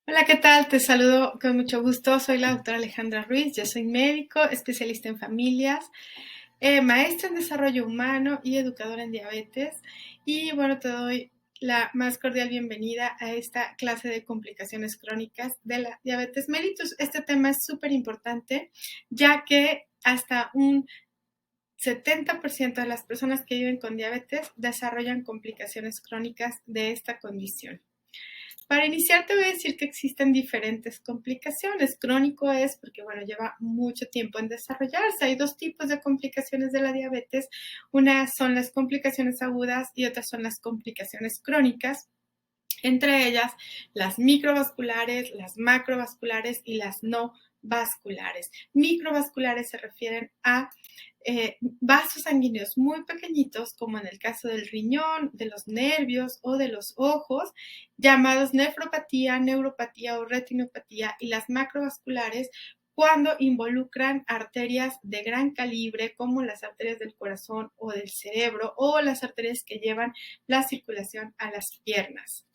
Hola, ¿qué tal? Te saludo con mucho gusto. Soy la doctora Alejandra Ruiz. Yo soy médico, especialista en familias, maestra en desarrollo humano y educadora en diabetes. Y bueno, te doy la más cordial bienvenida a esta clase de complicaciones crónicas de la diabetes mellitus. Este tema es súper importante, ya que hasta un 70% de las personas que viven con diabetes desarrollan complicaciones crónicas de esta condición. Para iniciar te voy a decir que existen diferentes complicaciones. Crónico es porque, bueno, lleva mucho tiempo en desarrollarse. Hay dos tipos de complicaciones de la diabetes. Una son las complicaciones agudas y otras son las complicaciones crónicas. Entre ellas, las microvasculares, las macrovasculares y las no vasculares. Microvasculares se refieren a vasos sanguíneos muy pequeñitos, como en el caso del riñón, de los nervios o de los ojos, llamados nefropatía, neuropatía o retinopatía, y las macrovasculares cuando involucran arterias de gran calibre, como las arterias del corazón o del cerebro, o las arterias que llevan la circulación a las piernas.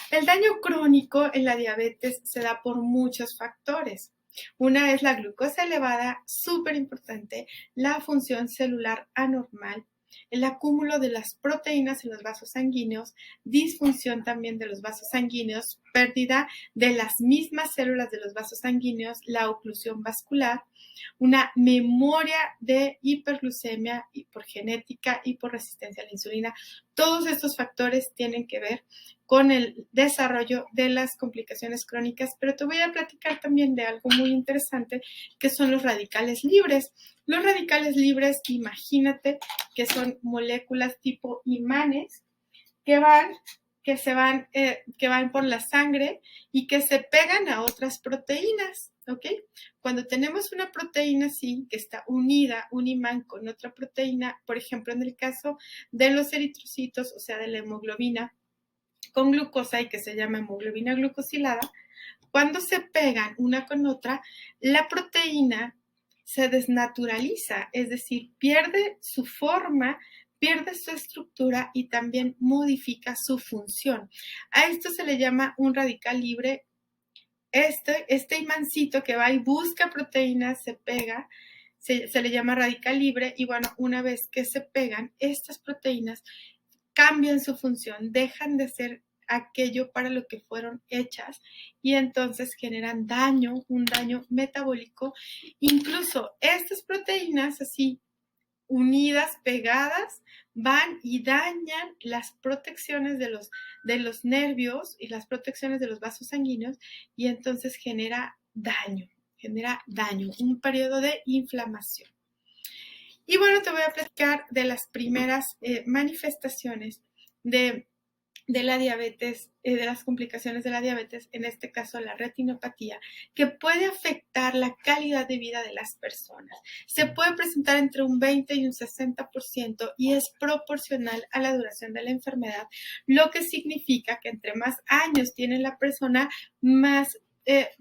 El daño crónico en la diabetes se da por muchos factores. Una es la glucosa elevada, súper importante, la función celular anormal, el acúmulo de las proteínas en los vasos sanguíneos, disfunción también de los vasos sanguíneos, pérdida de las mismas células de los vasos sanguíneos, la oclusión vascular, una memoria de hiperglucemia y por genética y por resistencia a la insulina. Todos estos factores tienen que ver con el desarrollo de las complicaciones crónicas, pero te voy a platicar también de algo muy interesante que son los radicales libres. Los radicales libres, imagínate que son moléculas tipo imanes que van que van por la sangre y que se pegan a otras proteínas, ¿ok? Cuando tenemos una proteína así, que está unida, un imán con otra proteína, por ejemplo, en el caso de los eritrocitos, o sea, de la hemoglobina, con glucosa y que se llama hemoglobina glucosilada, cuando se pegan una con otra, la proteína se desnaturaliza, es decir, pierde su forma, pierde su estructura y también modifica su función. A esto se le llama un radical libre. Este imancito que va y busca proteínas se pega, se le llama radical libre y bueno, una vez que se pegan, estas proteínas cambian su función, dejan de ser aquello para lo que fueron hechas y entonces generan daño, un daño metabólico. Incluso estas proteínas así unidas, pegadas, van y dañan las protecciones de los nervios y las protecciones de los vasos sanguíneos y entonces genera daño, un periodo de inflamación. Y bueno, te voy a platicar de las primeras manifestaciones de, de la diabetes, de las complicaciones de la diabetes, en este caso la retinopatía, que puede afectar la calidad de vida de las personas. Se puede presentar entre un 20 y un 60% y es proporcional a la duración de la enfermedad, lo que significa que entre más años tiene la persona, más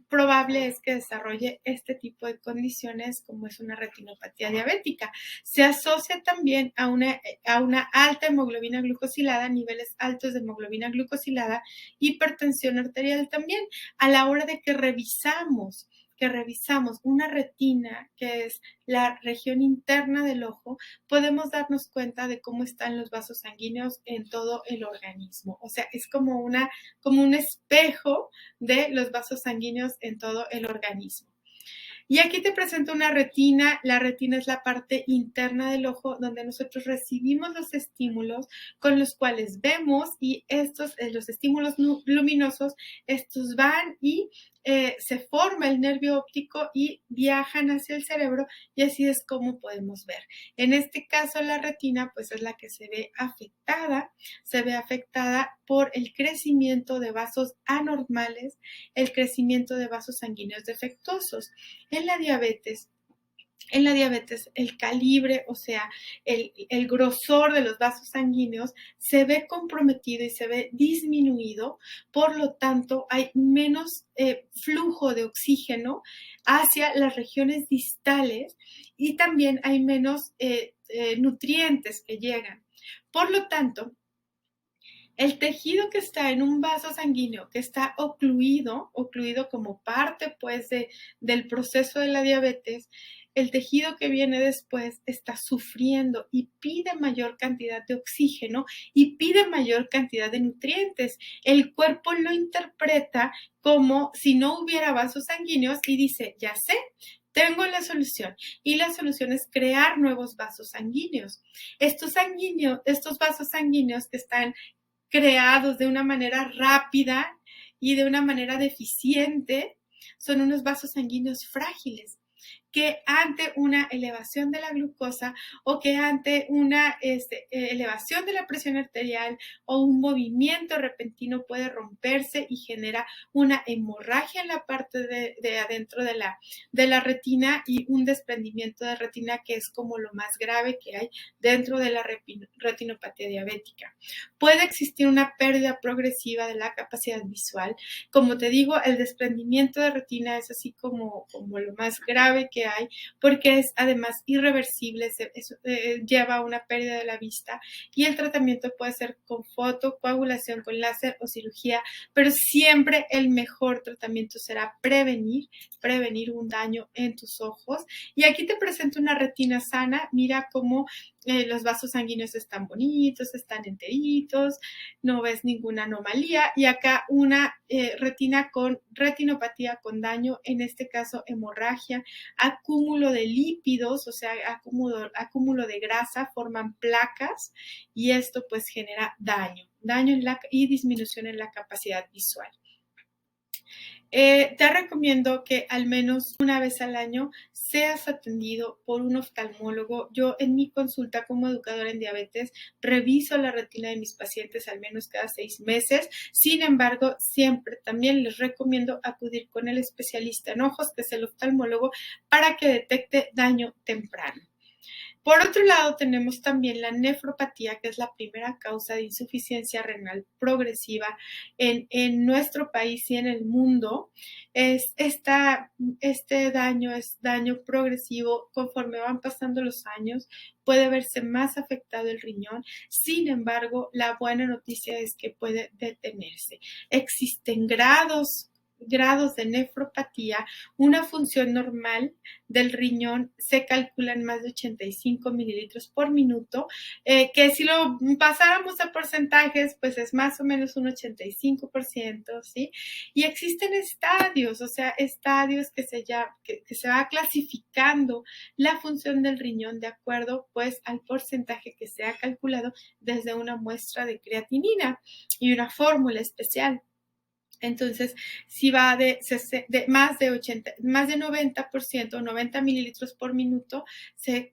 probable es que desarrolle este tipo de condiciones como es una retinopatía diabética. Se asocia también a una alta hemoglobina glucosilada, niveles altos de hemoglobina glucosilada, hipertensión arterial también. A la hora de que revisamos una retina, que es la región interna del ojo, podemos darnos cuenta de cómo están los vasos sanguíneos en todo el organismo. O sea, es como un espejo de los vasos sanguíneos en todo el organismo. Y aquí te presento una retina. La retina es la parte interna del ojo donde nosotros recibimos los estímulos con los cuales vemos y los estímulos luminosos, estos van y se forma el nervio óptico y viajan hacia el cerebro y así es como podemos ver. En este caso la retina pues es la que se ve afectada por el crecimiento de vasos anormales, el crecimiento de vasos sanguíneos defectuosos. En la diabetes, el calibre, o sea, el grosor de los vasos sanguíneos se ve comprometido y se ve disminuido, por lo tanto hay menos flujo de oxígeno hacia las regiones distales y también hay menos nutrientes que llegan. Por lo tanto, El tejido que está en un vaso sanguíneo que está ocluido como parte pues del proceso de la diabetes, el tejido que viene después está sufriendo y pide mayor cantidad de oxígeno y pide mayor cantidad de nutrientes. El cuerpo lo interpreta como si no hubiera vasos sanguíneos y dice, ya sé, tengo la solución. Y la solución es crear nuevos vasos sanguíneos. Estos vasos sanguíneos que están creados de una manera rápida y de una manera deficiente, son unos vasos sanguíneos frágiles que ante una elevación de la glucosa o que ante una elevación de la presión arterial o un movimiento repentino puede romperse y genera una hemorragia en la parte de adentro de la retina y un desprendimiento de retina, que es como lo más grave que hay dentro de la retinopatía diabética. Puede existir una pérdida progresiva de la capacidad visual. Como te digo, el desprendimiento de retina es así como lo más grave que hay, porque es además irreversible, lleva a una pérdida de la vista, y el tratamiento puede ser con fotocoagulación, con láser o cirugía, pero siempre el mejor tratamiento será prevenir un daño en tus ojos. Y aquí te presento una retina sana. Mira cómo los vasos sanguíneos están bonitos, están enteritos, no ves ninguna anomalía. Y acá una retina con retinopatía, con daño, en este caso hemorragia, acúmulo de lípidos, o sea, acúmulo de grasa, forman placas, y esto pues genera daño y disminución en la capacidad visual. Te recomiendo que al menos una vez al año seas atendido por un oftalmólogo. Yo en mi consulta como educadora en diabetes reviso la retina de mis pacientes al menos cada 6 meses. Sin embargo, siempre también les recomiendo acudir con el especialista en ojos, que es el oftalmólogo, para que detecte daño temprano. Por otro lado, tenemos también la nefropatía, que es la primera causa de insuficiencia renal progresiva en nuestro país y en el mundo. Este daño es daño progresivo. Conforme van pasando los años, puede verse más afectado el riñón. Sin embargo, la buena noticia es que puede detenerse. Existen grados de nefropatía. Una función normal del riñón se calcula en más de 85 mililitros por minuto, que si lo pasáramos a porcentajes, pues es más o menos un 85%, ¿sí? Y existen estadios, o sea, estadios que se va clasificando la función del riñón de acuerdo, pues, al porcentaje que se ha calculado desde una muestra de creatinina y una fórmula especial. Entonces, si va de más de 90%, 90 mililitros por minuto, se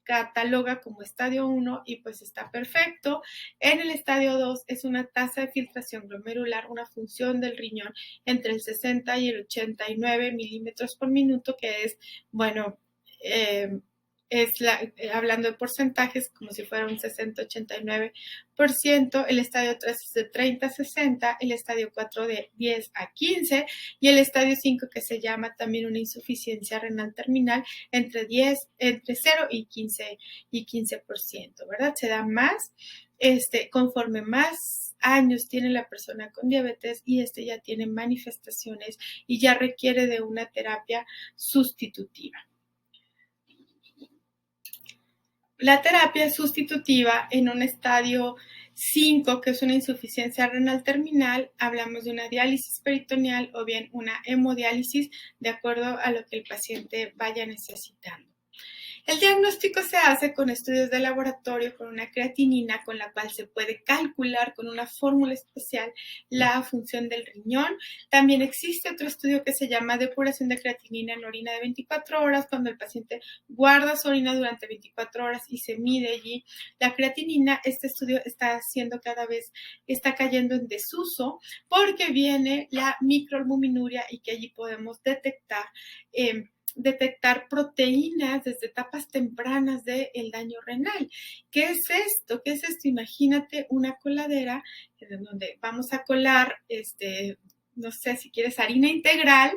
cataloga como estadio 1 y pues está perfecto. En el estadio 2 es una tasa de filtración glomerular, una función del riñón entre el 60 y el 89 milímetros por minuto, que es, bueno, hablando de porcentajes, como si fuera un 60-89%, el estadio 3 es de 30 a 60, el estadio 4 de 10 a 15 y el estadio 5, que se llama también una insuficiencia renal terminal, entre 0 y 15%, ¿verdad? Se da más conforme más años tiene la persona con diabetes y ya tiene manifestaciones y ya requiere de una terapia sustitutiva. La terapia sustitutiva en un estadio 5, que es una insuficiencia renal terminal, hablamos de una diálisis peritoneal o bien una hemodiálisis, de acuerdo a lo que el paciente vaya necesitando. El diagnóstico se hace con estudios de laboratorio, con una creatinina con la cual se puede calcular con una fórmula especial la función del riñón. También existe otro estudio que se llama depuración de creatinina en orina de 24 horas, cuando el paciente guarda su orina durante 24 horas y se mide allí la creatinina. Este estudio está cayendo en desuso porque viene la microalbuminuria y que allí podemos detectar proteínas desde etapas tempranas del daño renal. ¿Qué es esto? Imagínate una coladera en donde vamos a colar, no sé si quieres harina integral,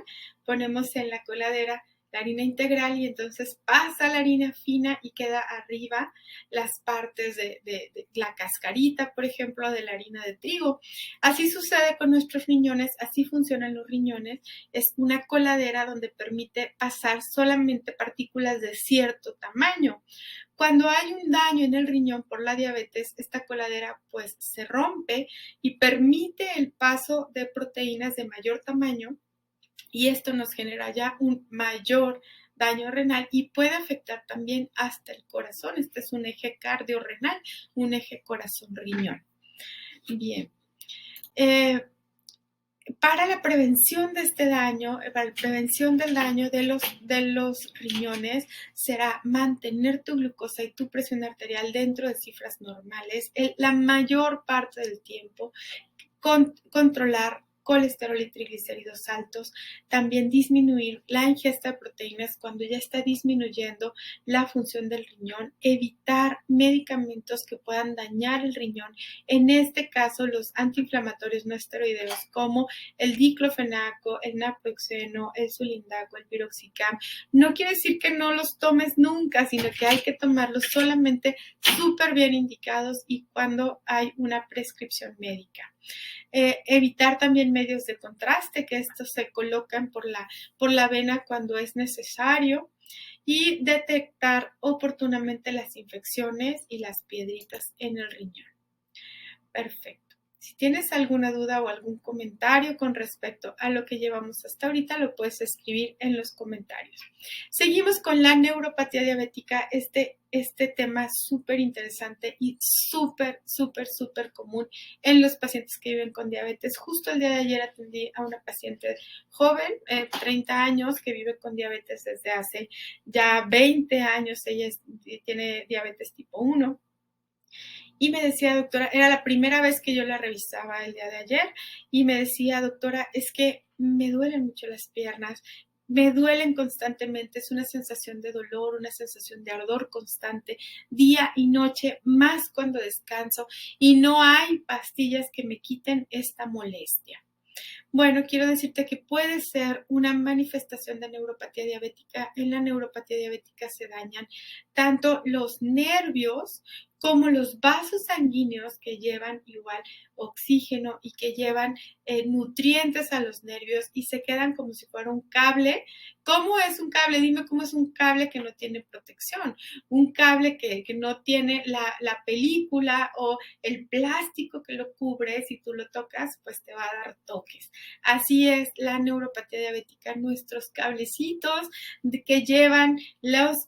ponemos en la coladera la harina integral, y entonces pasa la harina fina y queda arriba las partes de la cascarita, por ejemplo, de la harina de trigo. Así sucede con nuestros riñones, así funcionan los riñones. Es una coladera donde permite pasar solamente partículas de cierto tamaño. Cuando hay un daño en el riñón por la diabetes, esta coladera pues se rompe y permite el paso de proteínas de mayor tamaño, y esto nos genera ya un mayor daño renal y puede afectar también hasta el corazón. Este es un eje cardiorrenal, un eje corazón-riñón. Bien. Para la prevención de este daño, para la prevención del daño de los riñones, será mantener tu glucosa y tu presión arterial dentro de cifras normales la mayor parte del tiempo, controlar colesterol y triglicéridos altos, también disminuir la ingesta de proteínas cuando ya está disminuyendo la función del riñón, evitar medicamentos que puedan dañar el riñón, en este caso los antiinflamatorios no esteroideos como el diclofenaco, el naproxeno, el sulindaco, el piroxicam. No quiere decir que no los tomes nunca, sino que hay que tomarlos solamente súper bien indicados y cuando hay una prescripción médica. Evitar también medios de contraste, que estos se colocan por la vena cuando es necesario, y detectar oportunamente las infecciones y las piedritas en el riñón. Perfecto. Si tienes alguna duda o algún comentario con respecto a lo que llevamos hasta ahorita, lo puedes escribir en los comentarios. Seguimos con la neuropatía diabética, este tema súper interesante y súper común en los pacientes que viven con diabetes. Justo el día de ayer atendí a una paciente joven, 30 años, que vive con diabetes desde hace ya 20 años. Ella tiene diabetes tipo 1. Y me decía, doctora, era la primera vez que yo la revisaba el día de ayer, y me decía, doctora, es que me duelen mucho las piernas, me duelen constantemente, es una sensación de dolor, una sensación de ardor constante, día y noche, más cuando descanso, y no hay pastillas que me quiten esta molestia. Bueno, quiero decirte que puede ser una manifestación de neuropatía diabética. En la neuropatía diabética se dañan tanto los nervios como los vasos sanguíneos, que llevan igual oxígeno y que llevan nutrientes a los nervios, y se quedan como si fuera un cable. ¿Cómo es un cable? Dime cómo es un cable que no tiene protección. Un cable que no tiene la película o el plástico que lo cubre. Si tú lo tocas, pues te va a dar toques. Así es la neuropatía diabética, nuestros cablecitos que llevan las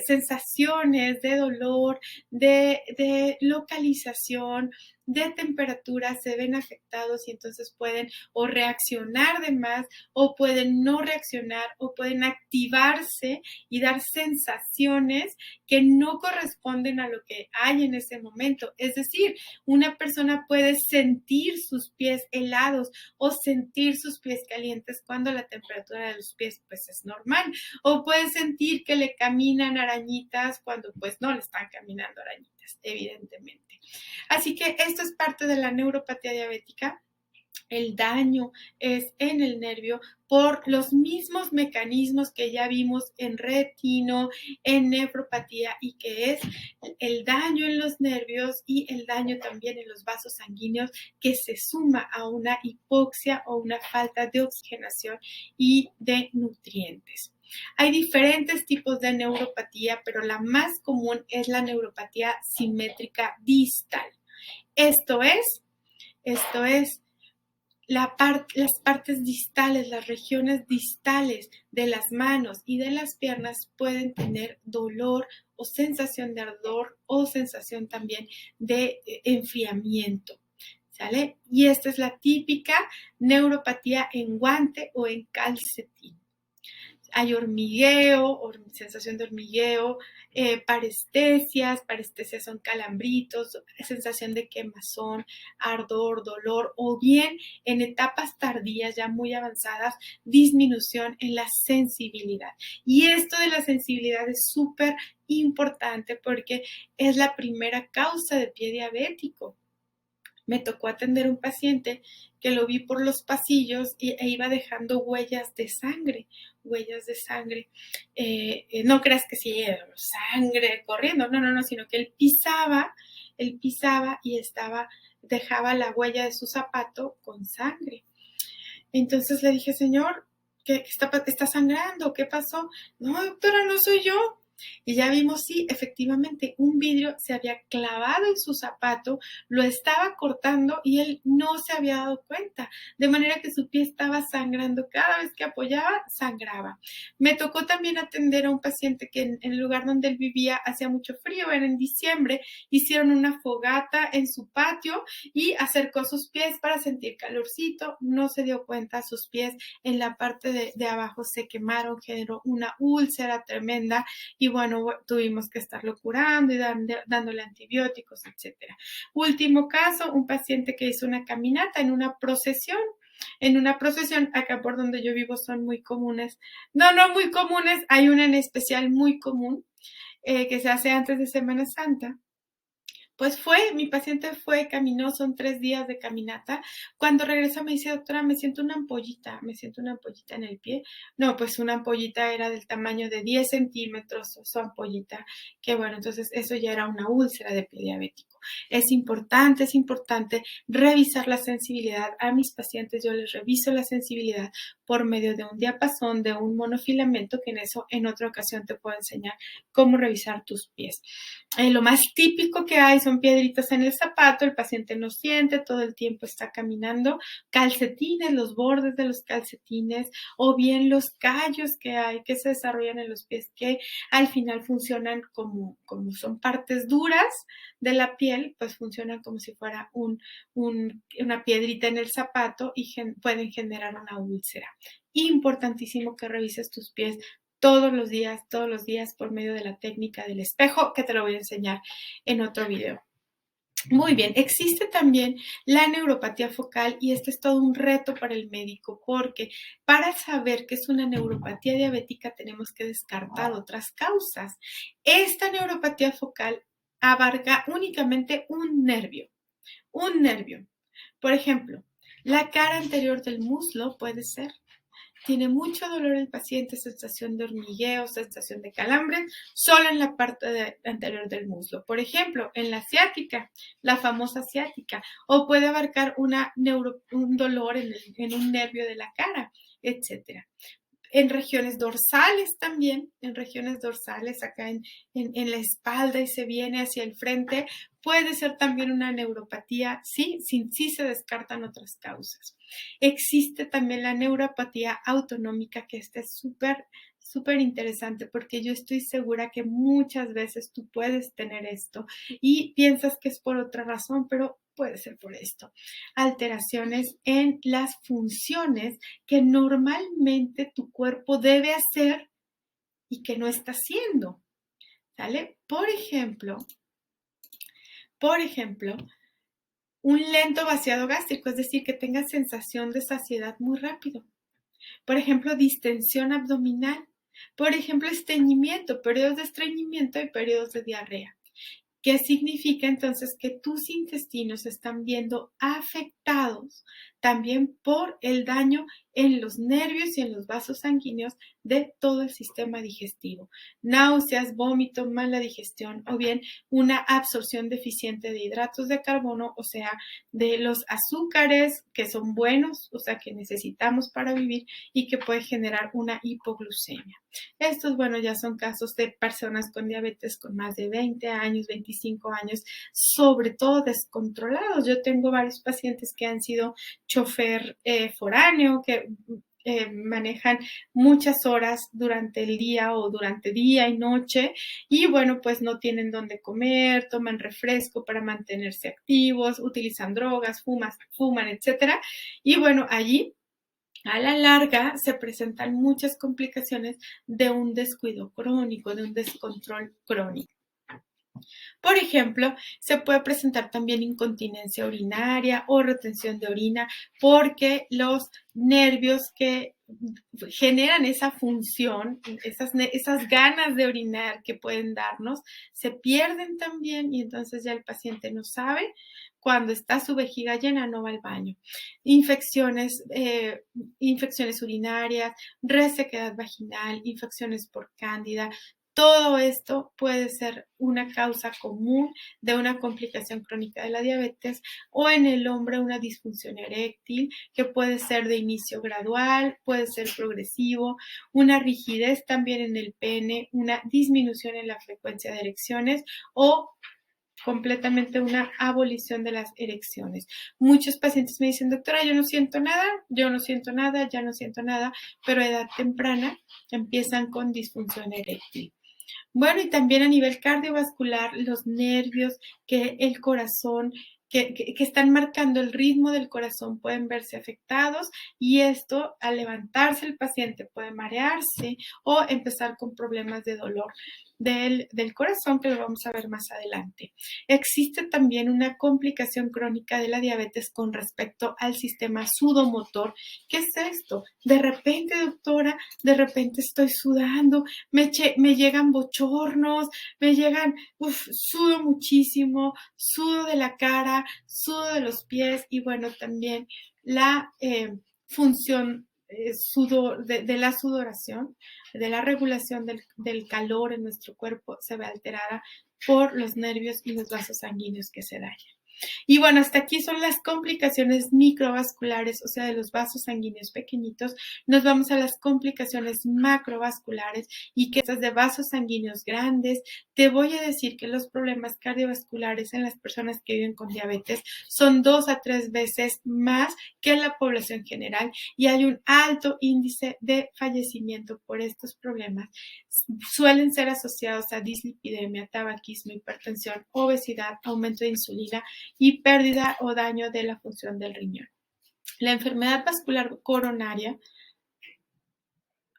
sensaciones de dolor, de localización, de temperatura, se ven afectados, y entonces pueden o reaccionar de más, o pueden no reaccionar, o pueden activarse y dar sensaciones que no corresponden a lo que hay en ese momento. Es decir, una persona puede sentir sus pies helados o sentir sus pies calientes cuando la temperatura de los pies pues es normal, o puede sentir que le caminan arañitas cuando pues no le están caminando arañitas, evidentemente. Así que esto es parte de la neuropatía diabética. El daño es en el nervio por los mismos mecanismos que ya vimos en retino, en nefropatía, y que es el daño en los nervios y el daño también en los vasos sanguíneos, que se suma a una hipoxia o una falta de oxigenación y de nutrientes. Hay diferentes tipos de neuropatía, pero la más común es la neuropatía simétrica distal. Esto es las partes distales, las regiones distales de las manos y de las piernas pueden tener dolor o sensación de ardor, o sensación también de enfriamiento, ¿sale? Y esta es la típica neuropatía en guante o en calcetín. Hay hormigueo, sensación de hormigueo, parestesias son calambritos, sensación de quemazón, ardor, dolor, o bien en etapas tardías ya muy avanzadas, disminución en la sensibilidad. Y esto de la sensibilidad es súper importante porque es la primera causa de pie diabético. Me tocó atender un paciente que lo vi por los pasillos e iba dejando huellas de sangre, huellas de sangre. No creas que sí, sangre corriendo, no, sino que él pisaba y dejaba la huella de su zapato con sangre. Entonces le dije, señor, ¿qué está sangrando? ¿Qué pasó? No, doctora, no soy yo. Y ya vimos, sí, efectivamente, un vidrio se había clavado en su zapato, lo estaba cortando y él no se había dado cuenta, de manera que su pie estaba sangrando. Cada vez que apoyaba, sangraba. Me tocó también atender a un paciente que en el lugar donde él vivía hacía mucho frío, era en diciembre, hicieron una fogata en su patio y acercó sus pies para sentir calorcito, no se dio cuenta, sus pies en la parte de abajo se quemaron, generó una úlcera tremenda y bueno, tuvimos que estarlo curando y dándole antibióticos, etcétera. Último caso, un paciente que hizo una caminata en una procesión. En una procesión, acá por donde yo vivo son muy comunes. No muy comunes, hay una en especial muy común que se hace antes de Semana Santa. Pues mi paciente fue, caminó, son 3 días de caminata. Cuando regresa me dice, doctora, me siento una ampollita en el pie. No, pues una ampollita era del tamaño de 10 centímetros, su ampollita, que bueno, entonces eso ya era una úlcera de pie diabético. Es importante revisar la sensibilidad. A mis pacientes yo les reviso la sensibilidad por medio de un diapasón, de un monofilamento, que en otra ocasión te puedo enseñar cómo revisar tus pies. Lo más típico que hay son piedritas en el zapato, el paciente no siente, todo el tiempo está caminando, calcetines, los bordes de los calcetines, o bien los callos que hay, que se desarrollan en los pies, que al final funcionan como son partes duras de la piel, pues funcionan como si fuera una piedrita en el zapato y pueden generar una úlcera. Importantísimo que revises tus pies todos los días por medio de la técnica del espejo, que te lo voy a enseñar en otro video. Muy bien, existe también la neuropatía focal y este es todo un reto para el médico porque para saber que es una neuropatía diabética tenemos que descartar otras causas. Esta neuropatía focal abarca únicamente un nervio. Por ejemplo, la cara anterior del muslo puede ser. Tiene mucho dolor el paciente, sensación de hormigueo, sensación de calambre, solo en la parte anterior del muslo. Por ejemplo, en la ciática, la famosa ciática, o puede abarcar un dolor en un nervio de la cara, etc. En regiones dorsales también, acá en la espalda y se viene hacia el frente, puede ser también una neuropatía, sí se descartan otras causas. Existe también la neuropatía autonómica, que esta es súper interesante porque yo estoy segura que muchas veces tú puedes tener esto y piensas que es por otra razón, pero puede ser por esto. Alteraciones en las funciones que normalmente tu cuerpo debe hacer y que no está haciendo, ¿sale? Por ejemplo, un lento vaciado gástrico, es decir, que tengas sensación de saciedad muy rápido. Por ejemplo, distensión abdominal. Por ejemplo, estreñimiento, periodos de estreñimiento y periodos de diarrea. ¿Qué significa entonces? Que tus intestinos se están viendo afectados también por el daño en los nervios y en los vasos sanguíneos de todo el sistema digestivo. Náuseas, vómito, mala digestión o bien una absorción deficiente de hidratos de carbono, o sea, de los azúcares que son buenos, o sea, que necesitamos para vivir y que puede generar una hipoglucemia. Estos, bueno, ya son casos de personas con diabetes con más de 20 años, 25 años, sobre todo descontrolados. Yo tengo varios pacientes que han sido chofer foráneo, que manejan muchas horas durante el día o durante día y noche y bueno, pues no tienen dónde comer, toman refresco para mantenerse activos, utilizan drogas, fuman, etcétera. Y bueno, allí a la larga se presentan muchas complicaciones de un descuido crónico, de un descontrol crónico. Por ejemplo, se puede presentar también incontinencia urinaria o retención de orina porque los nervios que generan esa función, esas ganas de orinar que pueden darnos, se pierden también y entonces ya el paciente no sabe. Cuando está su vejiga llena, no va al baño. Infecciones urinarias, resequedad vaginal, infecciones por cándida. Todo esto puede ser una causa común de una complicación crónica de la diabetes o en el hombre una disfunción eréctil que puede ser de inicio gradual, puede ser progresivo, una rigidez también en el pene, una disminución en la frecuencia de erecciones o completamente una abolición de las erecciones. Muchos pacientes me dicen, doctora, yo no siento nada, ya no siento nada, pero a edad temprana empiezan con disfunción eréctil. Bueno, y también a nivel cardiovascular, los nervios, que el corazón, que están marcando el ritmo del corazón pueden verse afectados y esto al levantarse el paciente puede marearse o empezar con problemas de dolor del corazón que lo vamos a ver más adelante. Existe también una complicación crónica de la diabetes con respecto al sistema sudomotor. ¿Qué es esto? De repente, doctora, de repente estoy sudando, me llegan bochornos, sudo muchísimo, sudo de la cara, sudo de los pies y bueno, también la función de la sudoración, de la regulación del calor en nuestro cuerpo se ve alterada por los nervios y los vasos sanguíneos que se dañan. Y bueno, hasta aquí son las complicaciones microvasculares, o sea, de los vasos sanguíneos pequeñitos. Nos vamos a las complicaciones macrovasculares y que estas de vasos sanguíneos grandes. Te voy a decir que los problemas cardiovasculares en las personas que viven con diabetes son 2 a 3 veces más que en la población general y hay un alto índice de fallecimiento por estos problemas. Suelen ser asociados a dislipidemia, tabaquismo, hipertensión, obesidad, aumento de insulina y pérdida o daño de la función del riñón. La enfermedad vascular coronaria,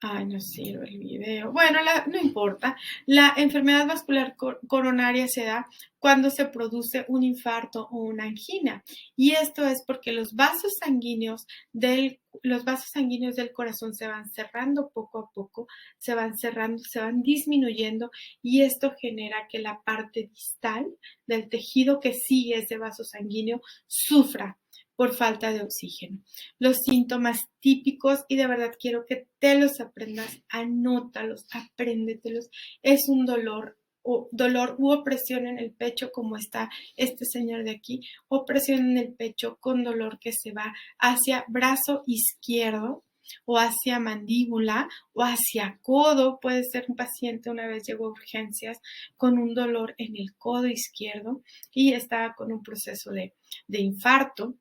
no sirve el video. Bueno, no importa. La enfermedad vascular coronaria se da cuando se produce un infarto o una angina. Y esto es porque los vasos sanguíneos del corazón se van cerrando poco a poco, se van cerrando, se van disminuyendo y esto genera que la parte distal del tejido que sigue ese vaso sanguíneo sufra por falta de oxígeno. Los síntomas típicos, y de verdad quiero que te los aprendas, anótalos, apréndetelos, es un dolor u opresión en el pecho, como está este señor de aquí, opresión en el pecho con dolor que se va hacia brazo izquierdo o hacia mandíbula o hacia codo. Puede ser un paciente, una vez llegó a urgencias con un dolor en el codo izquierdo y estaba con un proceso de infarto.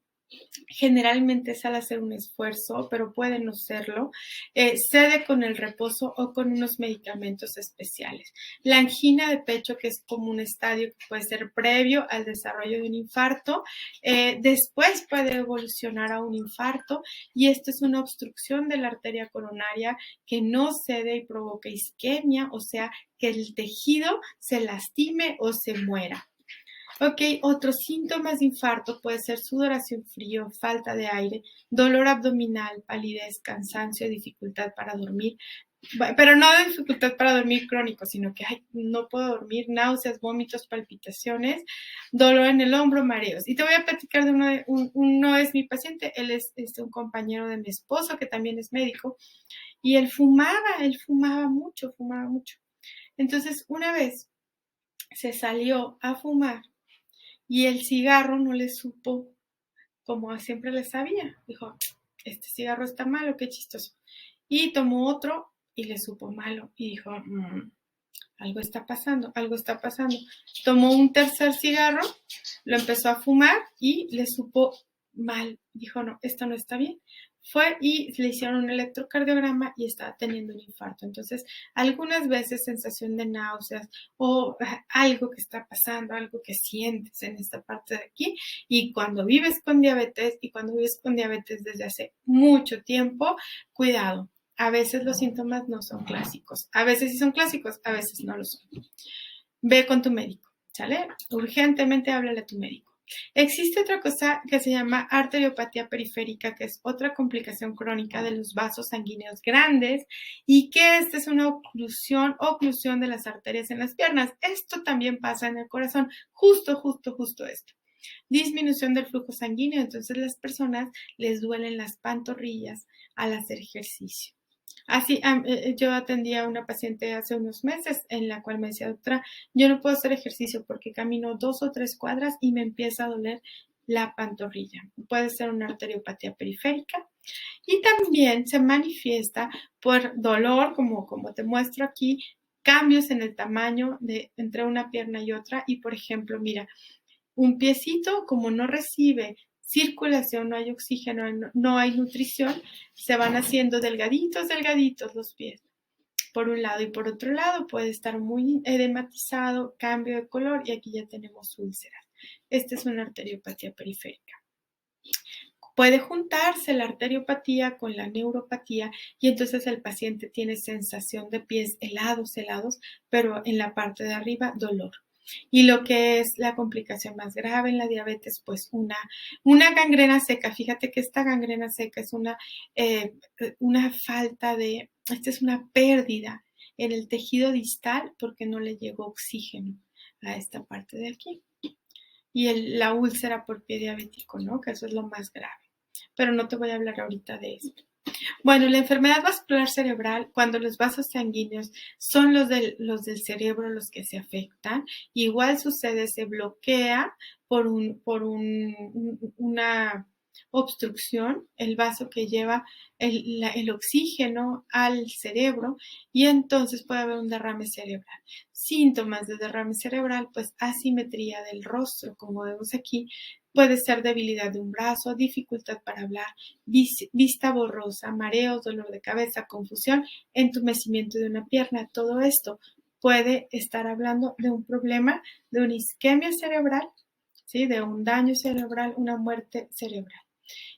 Generalmente es al hacer un esfuerzo, pero puede no serlo, cede con el reposo o con unos medicamentos especiales. La angina de pecho, que es como un estadio que puede ser previo al desarrollo de un infarto, después puede evolucionar a un infarto y esto es una obstrucción de la arteria coronaria que no cede y provoca isquemia, o sea, que el tejido se lastime o se muera. Ok, otros síntomas de infarto puede ser sudoración frío, falta de aire, dolor abdominal, palidez, cansancio, dificultad para dormir, pero no dificultad para dormir crónico, sino que no puedo dormir, náuseas, vómitos, palpitaciones, dolor en el hombro, mareos. Y te voy a platicar de no es mi paciente, él es un compañero de mi esposo que también es médico y él fumaba mucho. Entonces, una vez se salió a fumar y el cigarro no le supo como siempre le sabía. Dijo, este cigarro está malo, qué chistoso. Y tomó otro y le supo malo. Y dijo, algo está pasando. Tomó un tercer cigarro, lo empezó a fumar y le supo mal. Dijo, no, esto no está bien. Fue y le hicieron un electrocardiograma y estaba teniendo un infarto. Entonces, algunas veces sensación de náuseas o algo que está pasando, algo que sientes en esta parte de aquí. Y cuando vives con diabetes desde hace mucho tiempo, cuidado. A veces los síntomas no son clásicos. A veces sí son clásicos, a veces no lo son. Ve con tu médico, ¿sale? Urgentemente háblale a tu médico. Existe otra cosa que se llama arteriopatía periférica, que es otra complicación crónica de los vasos sanguíneos grandes y que esta es una oclusión de las arterias en las piernas. Esto también pasa en el corazón, justo esto. Disminución del flujo sanguíneo, entonces las personas les duelen las pantorrillas al hacer ejercicio. Así, yo atendí a una paciente hace unos meses en la cual me decía, doctora, yo no puedo hacer ejercicio porque camino 2 o 3 cuadras y me empieza a doler la pantorrilla. Puede ser una arteriopatía periférica y también se manifiesta por dolor, como te muestro aquí, cambios en el tamaño entre una pierna y otra y, por ejemplo, mira, un piecito, como no recibe circulación, no hay oxígeno, no hay nutrición, se van haciendo delgaditos los pies. Por un lado y por otro lado puede estar muy edematizado, cambio de color y aquí ya tenemos úlceras. Esta es una arteriopatía periférica. Puede juntarse la arteriopatía con la neuropatía y entonces el paciente tiene sensación de pies helados, pero en la parte de arriba dolor. Y lo que es la complicación más grave en la diabetes, pues una gangrena seca. Fíjate que esta gangrena seca es una falta esta es una pérdida en el tejido distal porque no le llegó oxígeno a esta parte de aquí. Y la úlcera por pie diabético, ¿no? Que eso es lo más grave. Pero no te voy a hablar ahorita de eso. Bueno, la enfermedad vascular cerebral, cuando los vasos sanguíneos son los del cerebro los que se afectan, igual sucede, se bloquea por una obstrucción, el vaso que lleva el oxígeno al cerebro y entonces puede haber un derrame cerebral. Síntomas de derrame cerebral, pues asimetría del rostro, como vemos aquí, puede ser debilidad de un brazo, dificultad para hablar, vista borrosa, mareos, dolor de cabeza, confusión, entumecimiento de una pierna. Todo esto puede estar hablando de un problema de una isquemia cerebral, ¿sí? De un daño cerebral, una muerte cerebral.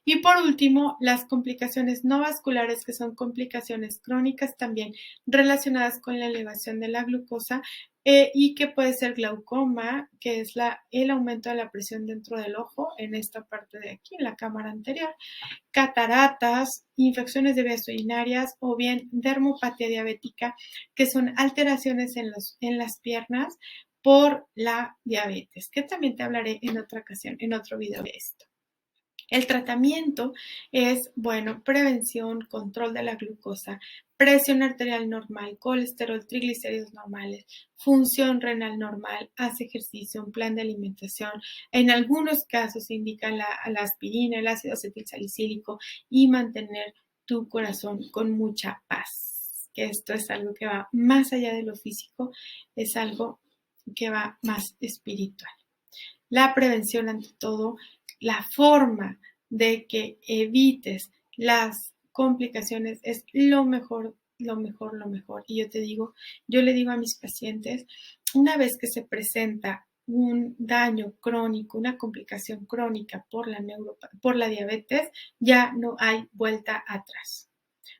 Y por último, las complicaciones no vasculares, que son complicaciones crónicas también relacionadas con la elevación de la glucosa y que puede ser glaucoma, que es el aumento de la presión dentro del ojo, en esta parte de aquí, en la cámara anterior, cataratas, infecciones de vías urinarias o bien dermopatía diabética, que son alteraciones en las piernas por la diabetes, que también te hablaré en otra ocasión, en otro video de esto. El tratamiento es, bueno, prevención, control de la glucosa, presión arterial normal, colesterol, triglicéridos normales, función renal normal, haz ejercicio, un plan de alimentación. En algunos casos se indica la aspirina, el ácido acetilsalicílico y mantener tu corazón con mucha paz. Que esto es algo que va más allá de lo físico, es algo que va más espiritual. La prevención ante todo, la forma de que evites las complicaciones es lo mejor. Y yo le digo a mis pacientes, una vez que se presenta un daño crónico, una complicación crónica por la diabetes, ya no hay vuelta atrás.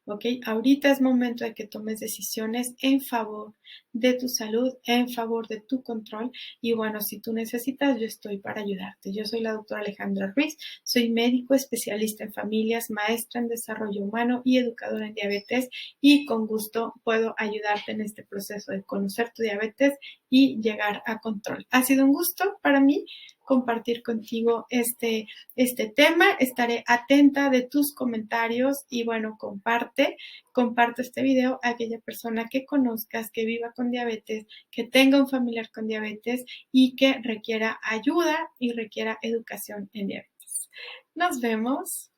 ¿Ok? Ahorita es momento de que tomes decisiones en favor de tu salud, en favor de tu control. Y bueno, si tú necesitas, yo estoy para ayudarte. Yo soy la doctora Alejandra Ruiz, soy médico especialista en familias, maestra en desarrollo humano y educadora en diabetes y con gusto puedo ayudarte en este proceso de conocer tu diabetes y llegar a control. Ha sido un gusto para mí compartir contigo este tema. Estaré atenta de tus comentarios y bueno, comparte este video a aquella persona que conozcas, que viva con diabetes, que tenga un familiar con diabetes y que requiera ayuda y requiera educación en diabetes. Nos vemos.